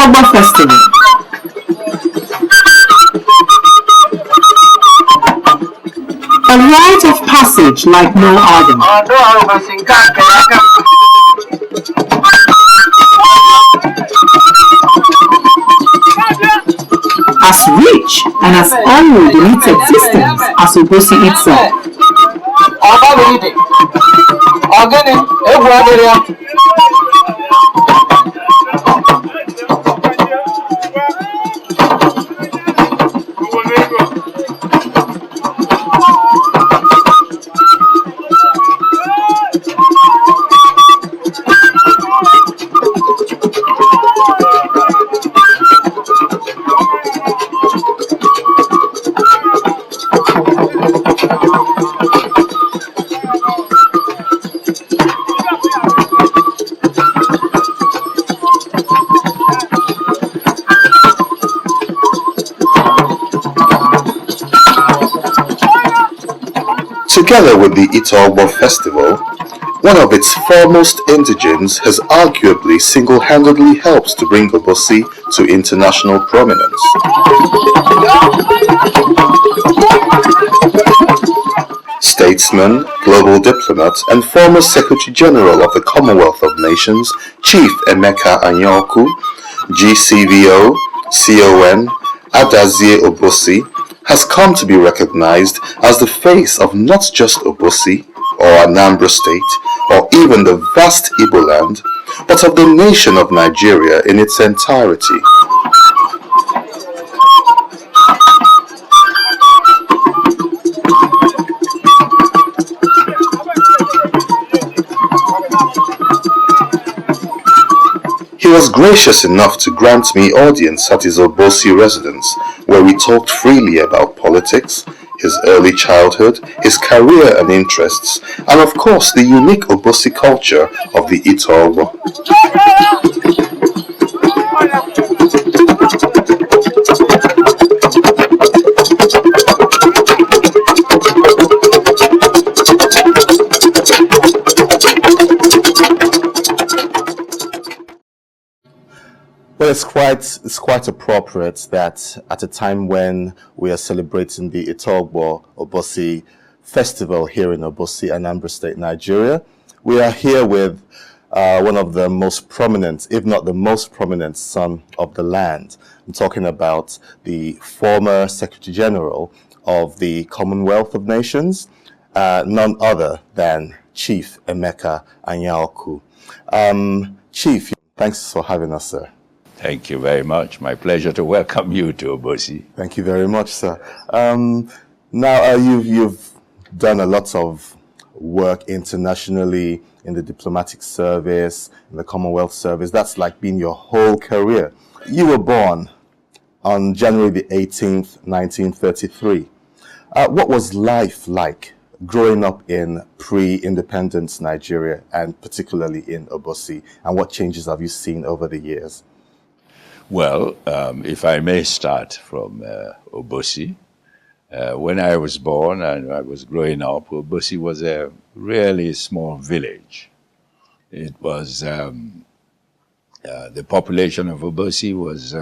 Anambra Festival. A rite of passage like no other. As rich and as old in its existence as Obosi itself. Together with the Itogbo Festival, one of its foremost indigents has arguably single-handedly helped to bring Obosi to international prominence. Statesman, global diplomat, and former Secretary General of the Commonwealth of Nations, Chief Emeka Anyaoku, GCVO, CON, Adazie Obosi, has come to be recognized as the face of not just Obosi or Anambra State or even the vast Igbo land, but of the nation of Nigeria in its entirety. He was gracious enough to grant me audience at his Obosi residence, where we talked freely about politics, his early childhood, his career and interests, and of course the unique Obosi culture of the Itogbo. Well, it's quite appropriate that at a time when we are celebrating the Itogbo Obosi Festival here in Obosi, Anambra State, Nigeria, we are here with one of the most prominent, if not the most prominent son of the land. I'm talking about the former Secretary General of the Commonwealth of Nations, none other than Chief Emeka Anyaoku. Chief, thanks for having us, sir. Thank you very much. My pleasure to welcome you to Obosi. Thank you very much, sir. Now, you've done a lot of work internationally in the diplomatic service, in the Commonwealth service. That's like been your whole career. You were born on January the 18th, 1933. What was life like growing up in pre-independence Nigeria and particularly in Obosi? And what changes have you seen over the years? Well, if I may start from Obosi. When I was born and I was growing up, Obosi was a really small village. It was, the population of Obosi was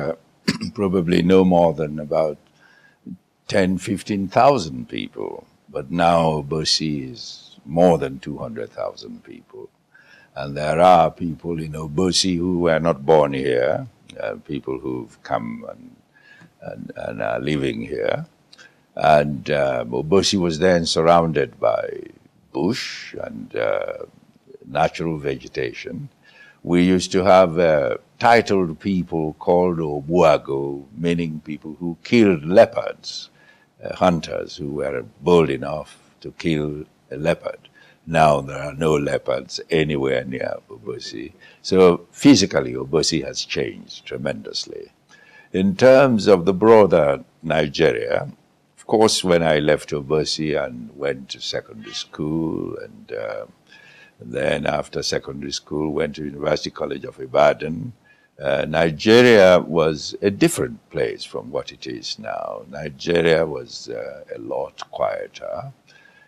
probably no more than about 10, 15,000 people. But now Obosi is more than 200,000 people. And there are people in Obosi who were not born here, people who've come and are living here. And Obosi was then surrounded by bush and natural vegetation. We used to have titled people called Obuago, meaning people who killed leopards, hunters who were bold enough to kill a leopard. Now there are no leopards anywhere near Obosi. So physically, Obosi has changed tremendously. In terms of the broader Nigeria, of course, when I left Obosi and went to secondary school, and then after secondary school went to University College of Ibadan, Nigeria was a different place from what it is now. Nigeria was a lot quieter.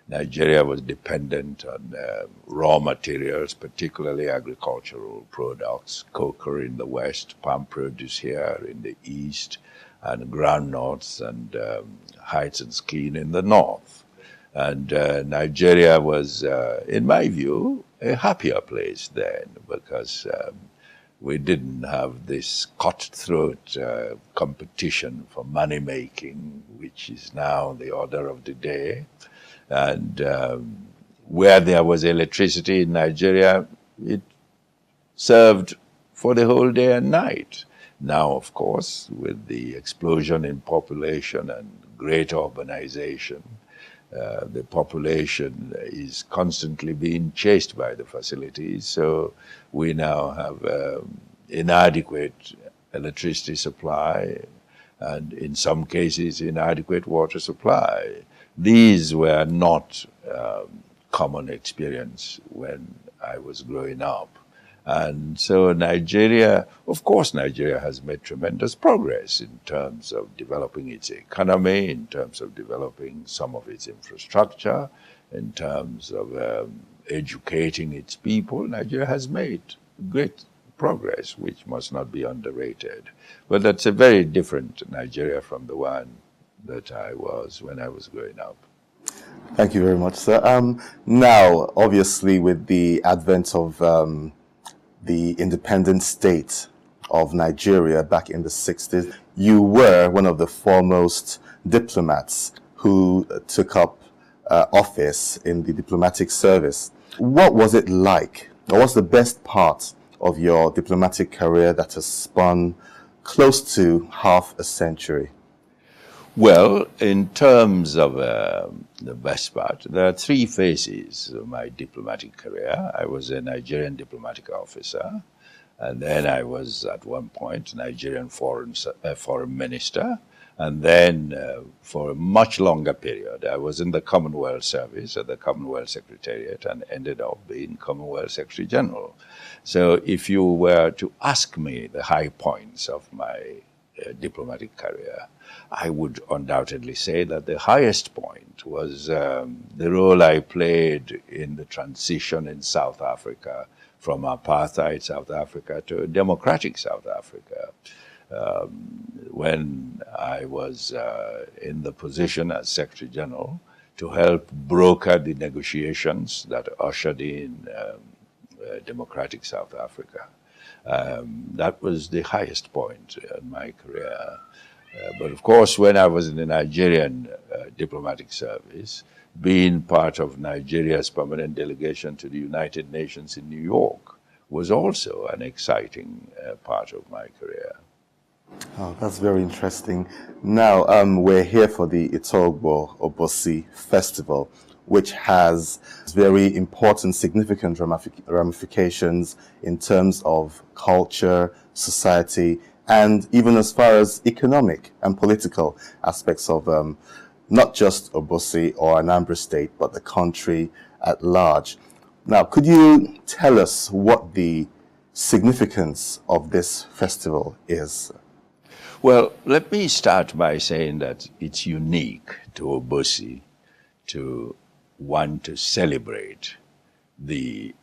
Nigeria was dependent on raw materials, particularly agricultural products, cocoa in the west, palm produce here in the east, and groundnuts and hides and skin in the north. And Nigeria was, in my view, a happier place then, because we didn't have this cutthroat competition for money making, which is now the order of the day. And where there was electricity in Nigeria, it served for the whole day and night. Now, of course, with the explosion in population and great urbanization, the population is constantly being chased by the facilities. So we now have inadequate electricity supply and in some cases inadequate water supply. These were not common experience when I was growing up. And so Nigeria, of course, Nigeria has made tremendous progress in terms of developing its economy, in terms of developing some of its infrastructure, in terms of educating its people. Nigeria has made great progress, which must not be underrated. But that's a very different Nigeria from the one that I was when I was growing up. Thank you very much, sir. Now, obviously, with the advent of the independent state of Nigeria back in the 60s, you were one of the foremost diplomats who took up office in the diplomatic service. What was it like, or what's the best part of your diplomatic career that has spun close to half a century? Well, in terms of the best part, there are three phases of my diplomatic career. I was a Nigerian diplomatic officer, and then I was at one point Nigerian foreign minister, and then for a much longer period, I was in the Commonwealth Service at the Commonwealth Secretariat and ended up being Commonwealth Secretary General. So if you were to ask me the high points of my diplomatic career, I would undoubtedly say that the highest point was the role I played in the transition in South Africa from apartheid South Africa to a democratic South Africa. When I was in the position as Secretary General to help broker the negotiations that ushered in democratic South Africa. That was the highest point in my career. But of course, when I was in the Nigerian diplomatic service, being part of Nigeria's permanent delegation to the United Nations in New York was also an exciting part of my career. Oh, that's very interesting. Now, we're here for the Itogbo Obosi Festival, which has very important, significant ramifications in terms of culture, society, and even as far as economic and political aspects of not just Obosi or Anambra State, but the country at large. Now, could you tell us what the significance of this festival is? Well, let me start by saying that it's unique to Obosi to want to celebrate the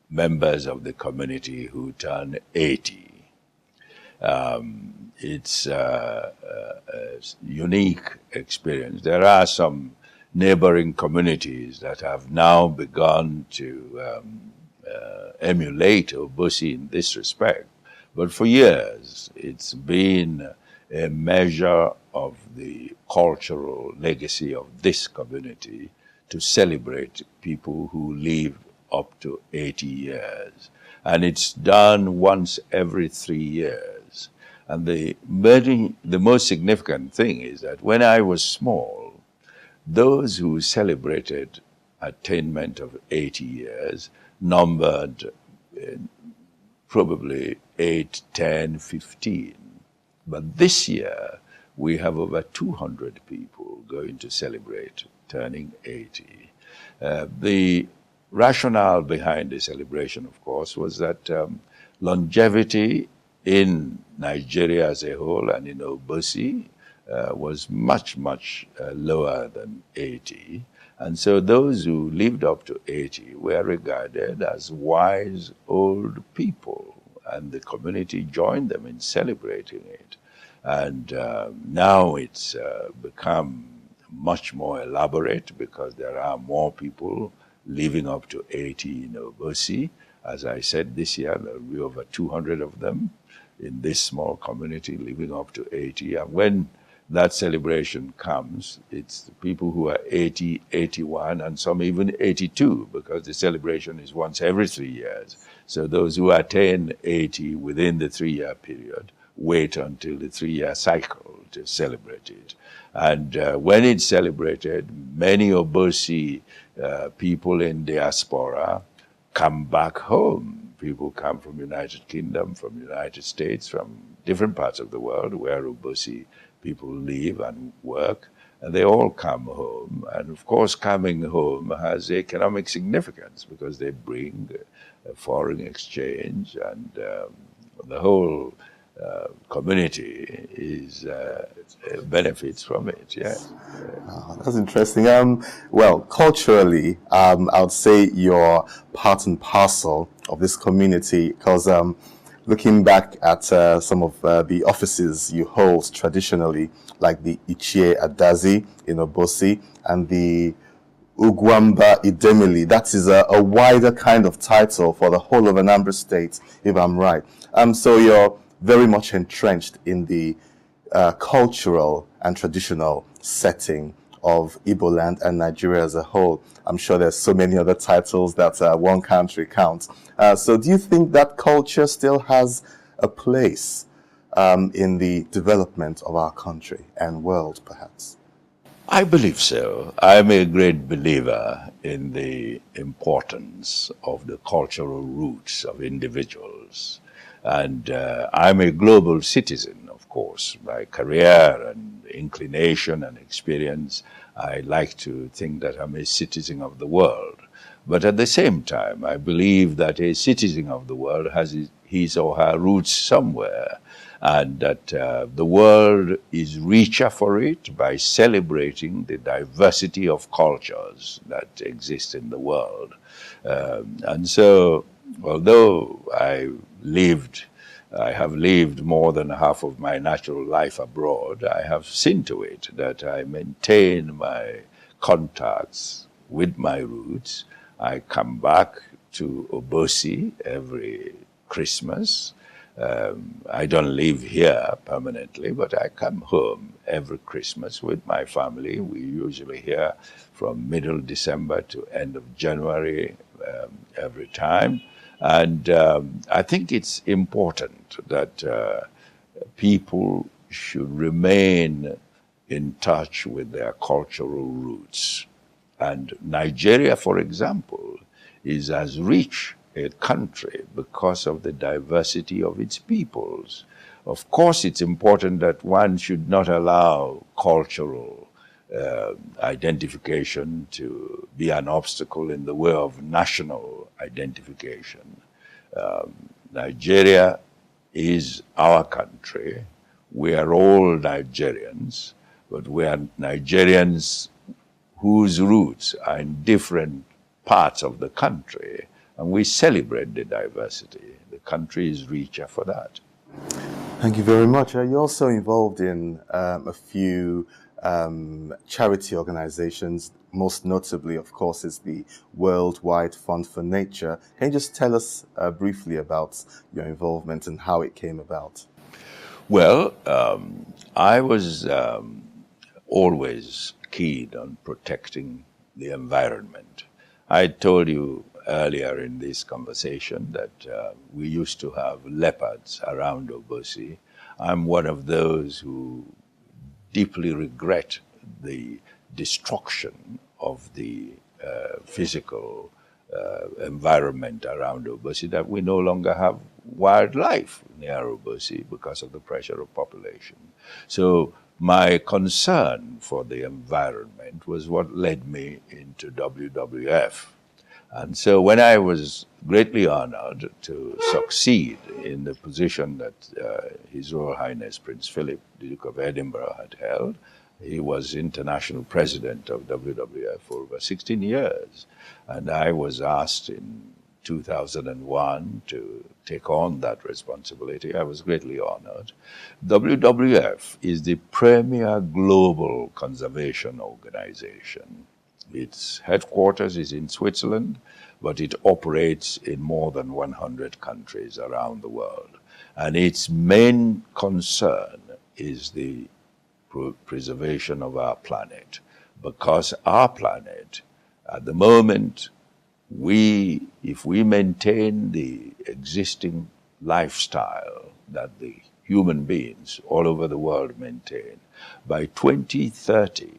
members of the community who turn 80. It's a unique experience. There are some neighboring communities that have now begun to emulate Obosi in this respect. But for years, it's been a measure of the cultural legacy of this community to celebrate people who live up to 80 years. And it's done once every 3 years. And the most significant thing is that when I was small, those who celebrated attainment of 80 years numbered probably 8, 10, 15. But this year, we have over 200 people going to celebrate turning 80. The rationale behind the celebration, of course, was that longevity in Nigeria as a whole and in Obosi was much, much lower than 80. And so those who lived up to 80 were regarded as wise old people, and the community joined them in celebrating it. And now it's become much more elaborate because there are more people living up to 80 in Obosi. As I said, this year there will be over 200 of them in this small community living up to 80. And when that celebration comes, it's the people who are 80, 81, and some even 82, because the celebration is once every 3 years. So those who attain 80 within the 3-year period wait until the 3-year cycle to celebrate it. And when it's celebrated, many Obosi people in diaspora come back home. People come from United Kingdom, from United States, from different parts of the world where Obosi people live and work, and they all come home. And of course, coming home has economic significance because they bring foreign exchange, and the whole community is benefits from it. Yeah. Oh, that's interesting. Well, culturally, I would say you're part and parcel of this community because looking back at some of the offices you hold traditionally, like the Ichie Adazi in Obosi and the Ugwamba Idemili, that is a wider kind of title for the whole of Anambra State, if I'm right. So you're very much entrenched in the cultural and traditional setting of Igbo land and Nigeria as a whole. I'm sure there's so many other titles that one can't recount. So do you think that culture still has a place in the development of our country and world, perhaps? I believe so. I'm a great believer in the importance of the cultural roots of individuals. And I'm a global citizen, of course. By career and inclination and experience, I like to think that I'm a citizen of the world. But at the same time, I believe that a citizen of the world has his or her roots somewhere, and that the world is richer for it by celebrating the diversity of cultures that exist in the world. And so, although I have lived more than half of my natural life abroad, I have seen to it that I maintain my contacts with my roots. I come back to Obosi every Christmas. I don't live here permanently, but I come home every Christmas with my family. We usually here from middle December to end of January every time. And I think it's important that people should remain in touch with their cultural roots. And Nigeria, for example, is as rich a country because of the diversity of its peoples. Of course, it's important that one should not allow cultural identification to be an obstacle in the way of national identification. Nigeria is our country. We are all Nigerians, but we are Nigerians whose roots are in different parts of the country, and we celebrate the diversity. The country is richer for that. Thank you very much. You're also involved in a few charity organizations. Most notably, of course, is the Worldwide Fund for Nature. Can you just tell us briefly about your involvement and how it came about? Well, I was always keen on protecting the environment. I told you earlier in this conversation that we used to have leopards around Obosi. I'm one of those who deeply regret the destruction of the physical environment around Obosi, that we no longer have wildlife near Obosi because of the pressure of population. So my concern for the environment was what led me into WWF. And so when I was greatly honored to succeed in the position that His Royal Highness Prince Philip, Duke of Edinburgh, had held, he was international president of WWF for over 16 years. And I was asked in 2001 to take on that responsibility. I was greatly honored. WWF is the premier global conservation organization. Its headquarters is in Switzerland, but it operates in more than 100 countries around the world. And its main concern is the preservation of our planet, because our planet, at the moment, if we maintain the existing lifestyle that the human beings all over the world maintain, by 2030,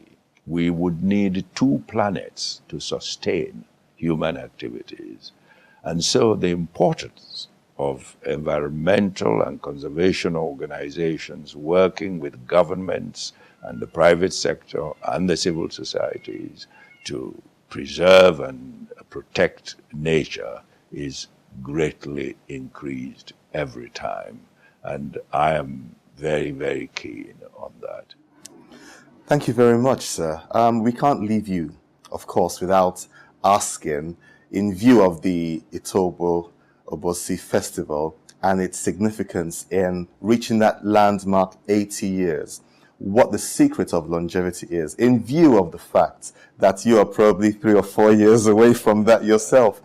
we would need 2 planets to sustain human activities. And so the importance of environmental and conservation organizations working with governments and the private sector and the civil societies to preserve and protect nature is greatly increased every time. And I am very, very keen on that. Thank you very much, sir. We can't leave you, of course, without asking, in view of the Itogbo Obosi Festival and its significance in reaching that landmark 80 years, what the secret of longevity is, in view of the fact that you are probably 3 or 4 years away from that yourself.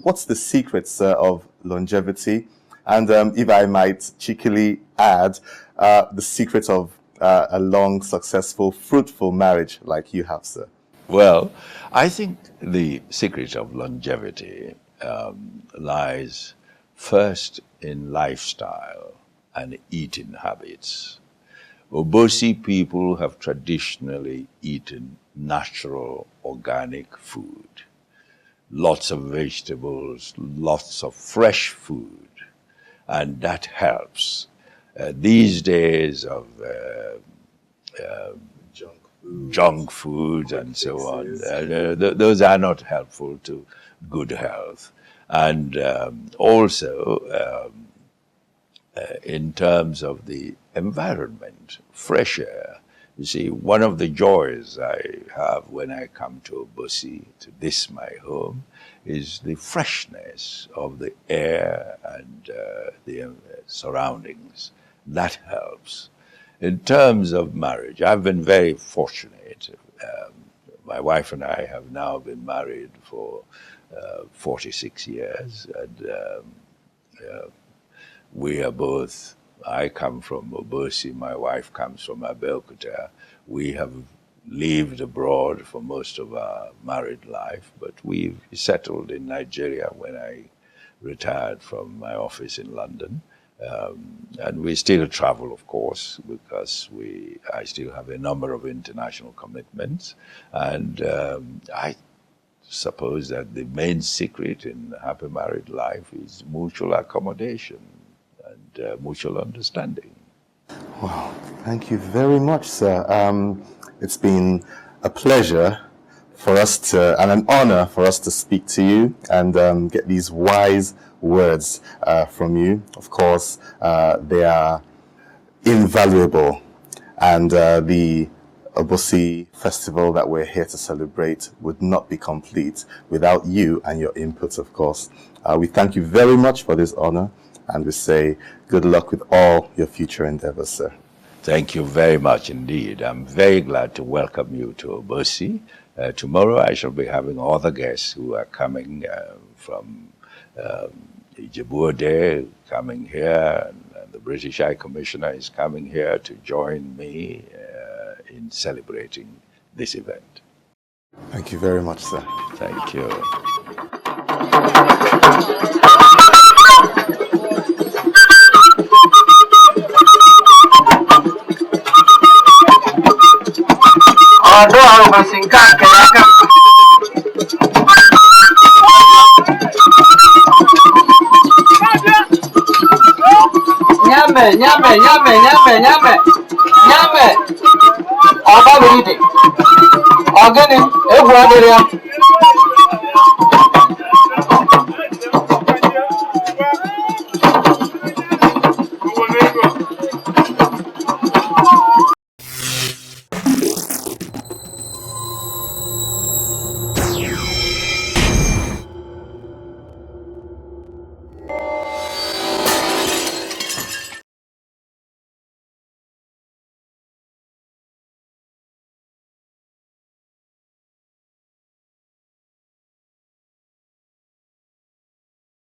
What's the secret, sir, of longevity? And if I might cheekily add, the secret of a long, successful, fruitful marriage like you have, sir? Well, I think the secret of longevity lies first in lifestyle and eating habits. Obosi people have traditionally eaten natural, organic food. Lots of vegetables, lots of fresh food, and that helps. These days of junk food and so on, those are not helpful to good health. And also, in terms of the environment, fresh air. You see, one of the joys I have when I come to Obosi, to this my home, is the freshness of the air and the surroundings. That helps. In terms of marriage, I've been very fortunate. My wife and I have now been married for 46 years, and we are both, I come from Obosi, my wife comes from Abeokuta. We have lived abroad for most of our married life, but we've settled in Nigeria when I retired from my office in London. And we still travel, of course, because I still have a number of international commitments. And I suppose that the main secret in happy married life is mutual accommodation and mutual understanding. Wow, thank you very much, sir. It's been a pleasure for us to, and an honor for us to speak to you and get these wise words from you. Of course, they are invaluable, and the Obosi Festival that we're here to celebrate would not be complete without you and your input, of course. We thank you very much for this honor, and we say good luck with all your future endeavors, sir. Thank you very much indeed. I'm very glad to welcome you to Obosi. Tomorrow I shall be having other guests who are coming from Ijebu-Ode, coming here, and the British High Commissioner is coming here to join me in celebrating this event. Thank you very much, sir. Thank you. Nyame. Ọgani egwu adịrị ya